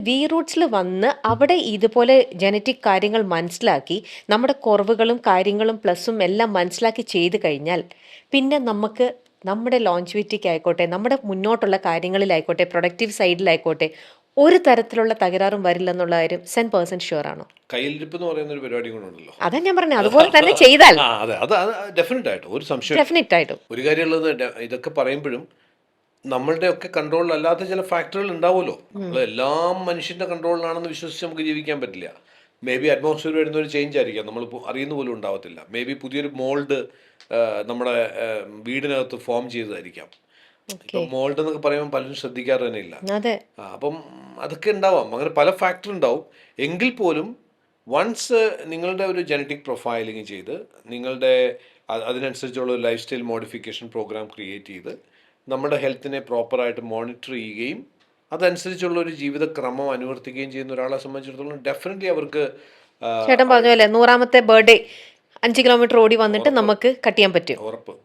V റൂട്ട്സിൽ വന്ന് അവിടെ ഇതുപോലെ ജനറ്റിക് കാര്യങ്ങൾ മനസ്സിലാക്കി നമ്മുടെ കുറവുകളും കാര്യങ്ങളും പ്ലസും എല്ലാം മനസ്സിലാക്കി ചെയ്ത് കഴിഞ്ഞാൽ പിന്നെ നമുക്ക് നമ്മുടെ ലോഞ്ചിവിറ്റിക്ക് ആയിക്കോട്ടെ നമ്മുടെ മുന്നോട്ടുള്ള കാര്യങ്ങളിലായിക്കോട്ടെ പ്രൊഡക്റ്റീവ് സൈഡിലായിക്കോട്ടെ ഒരു തരത്തിലുള്ള തകരാറും വരില്ലെന്നുള്ള കാര്യം 100% ഷുവർ ആണോ? കയ്യിലിരിപ്പ് എന്ന് പറയുന്ന ഒരു പരിപാടി കൂടെ ഉണ്ടല്ലോ. അതാ ഞാൻ പറഞ്ഞത്, അതുപോലെ തന്നെ ചെയ്താൽ അതെ, അത് ഡെഫിനറ്റ് ആയിട്ടും ഒരു സംശയം. ഡെഫിനറ്റ് ആയിട്ടും ഒരു കാര്യമുള്ളത്, ഇതൊക്കെ പറയുമ്പോഴും നമ്മളുടെ ഒക്കെ കൺട്രോളിലല്ലാത്ത ചില ഫാക്ടറുകൾ ഉണ്ടാവുമല്ലോ. നമ്മൾ എല്ലാം മനുഷ്യന്റെ കൺട്രോളിലാണെന്ന് വിശ്വസിച്ച് നമുക്ക് ജീവിക്കാൻ പറ്റില്ല. മേ ബി അറ്റ്മോസ്ഫിയർ വരുന്ന ഒരു ചേഞ്ച് ആയിരിക്കാം, നമ്മൾ അറിയുന്ന പോലും ഉണ്ടാവത്തില്ല. മേ ബി പുതിയൊരു മോൾഡ് നമ്മുടെ വീടിനകത്ത് ഫോം ചെയ്തതായിരിക്കാം. ഇപ്പം മോൾഡ് എന്നൊക്കെ പറയുമ്പോൾ പലരും ശ്രദ്ധിക്കാറ് തന്നെ ഇല്ല. അപ്പം അതൊക്കെ ഉണ്ടാവാം, അങ്ങനെ പല ഫാക്ടർ ഉണ്ടാവും. എങ്കിൽ പോലും വൺസ് നിങ്ങളുടെ ഒരു ജനറ്റിക് പ്രൊഫൈലിംഗ് ചെയ്ത് നിങ്ങളുടെ അതിനനുസരിച്ചുള്ള ഒരു lifestyle modification programme create ചെയ്ത് നമ്മുടെ ഹെൽത്തിനെ പ്രോപ്പറായിട്ട് മോണിറ്റർ ചെയ്യുകയും അതനുസരിച്ചുള്ള ഒരു ജീവിതക്രമം അനുവർത്തിക്കുകയും ചെയ്യുന്ന ഒരാളെ സംബന്ധിച്ചിടത്തോളം ഡെഫിനറ്റ്ലി അവർക്ക് ചേട്ടൻ പറഞ്ഞ പോലെ 100ാമത്തെ ബർത്ത്ഡേ 5 കിലോമീറ്റർ ഓടി വന്നിട്ട് നമുക്ക് കട്ട് ചെയ്യാൻ പറ്റും. ഉറപ്പ്.